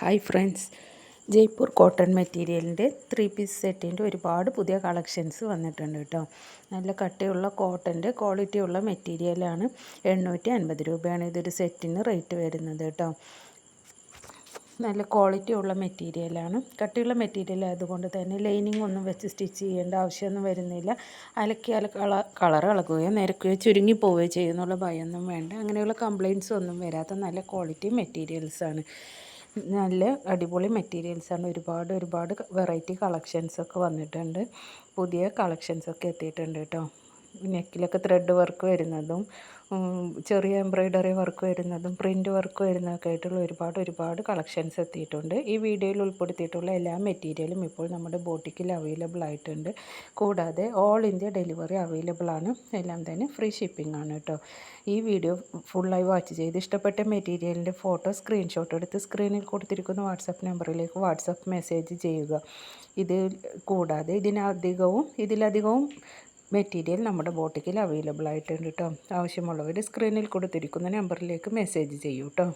Hi friends, Jaipur cotton മെറ്റീരിയലിൻ്റെ 3 piece സെറ്റിൻ്റെ ഒരുപാട് പുതിയ കളക്ഷൻസ് വന്നിട്ടുണ്ട് കേട്ടോ. നല്ല കട്ടിയുള്ള കോട്ടൻ്റെ ക്വാളിറ്റിയുള്ള മെറ്റീരിയലാണ്. 850 രൂപയാണ് ഇതൊരു സെറ്റിന് റേറ്റ് വരുന്നത് കേട്ടോ. നല്ല ക്വാളിറ്റി ഉള്ള മെറ്റീരിയലാണ്. കട്ടിയുള്ള മെറ്റീരിയൽ ആയതുകൊണ്ട് തന്നെ ലൈനിങ് ഒന്നും വെച്ച് സ്റ്റിച്ച് ചെയ്യേണ്ട ആവശ്യമൊന്നും വരുന്നില്ല. അലക്കിയാൽ കളർ ഇളകുകയോ നിരക്കുകയോ ചുരുങ്ങി പോവുകയോ ചെയ്യുന്നുള്ള ഭയമൊന്നും വേണ്ട. അങ്ങനെയുള്ള കംപ്ലയിൻസ് ഒന്നും വരാത്ത നല്ല ക്വാളിറ്റി മെറ്റീരിയൽസാണ്. നല്ല അടിപൊളി മെറ്റീരിയൽസാണ്. ഒരുപാട് വെറൈറ്റി കളക്ഷൻസൊക്കെ വന്നിട്ടുണ്ട്. പുതിയ കളക്ഷൻസൊക്കെ എത്തിയിട്ടുണ്ട് കേട്ടോ. നെക്കിലൊക്കെ ത്രെഡ് വർക്ക് വരുന്നതും ചെറിയ എംബ്രോയ്ഡറി വർക്ക് വരുന്നതും പ്രിൻറ്റ് വർക്ക് വരുന്നതൊക്കെ ആയിട്ടുള്ള ഒരുപാട് കളക്ഷൻസ് എത്തിയിട്ടുണ്ട്. ഈ വീഡിയോയിൽ ഉൾപ്പെടുത്തിയിട്ടുള്ള എല്ലാ മെറ്റീരിയലും ഇപ്പോൾ നമ്മുടെ ബോട്ടിക്കിൽ അവൈലബിൾ ആയിട്ടുണ്ട്. കൂടാതെ ഓൾ ഇന്ത്യ ഡെലിവറി അവൈലബിൾ ആണ്. എല്ലാം തന്നെ ഫ്രീ ഷിപ്പിംഗ് ആണ് കേട്ടോ. ഈ വീഡിയോ ഫുള്ളായി വാച്ച് ചെയ്ത് ഇഷ്ടപ്പെട്ട മെറ്റീരിയലിൻ്റെ ഫോട്ടോ സ്ക്രീൻഷോട്ട് എടുത്ത് സ്ക്രീനിൽ കൊടുത്തിരിക്കുന്ന വാട്സപ്പ് നമ്പറിലേക്ക് വാട്സപ്പ് മെസ്സേജ് ചെയ്യുക. ഇത് കൂടാതെ ഇതിലധികവും മെറ്റീരിയൽ നമ്മുടെ ബോട്ടിക്കിൽ അവൈലബിൾ ആയിട്ടുണ്ട് കേട്ടോ. ആവശ്യമുള്ളവർ സ്ക്രീനിൽ കൊടുത്തിരിക്കുന്ന നമ്പറിലേക്ക് മെസ്സേജ് ചെയ്യൂ കേട്ടോ.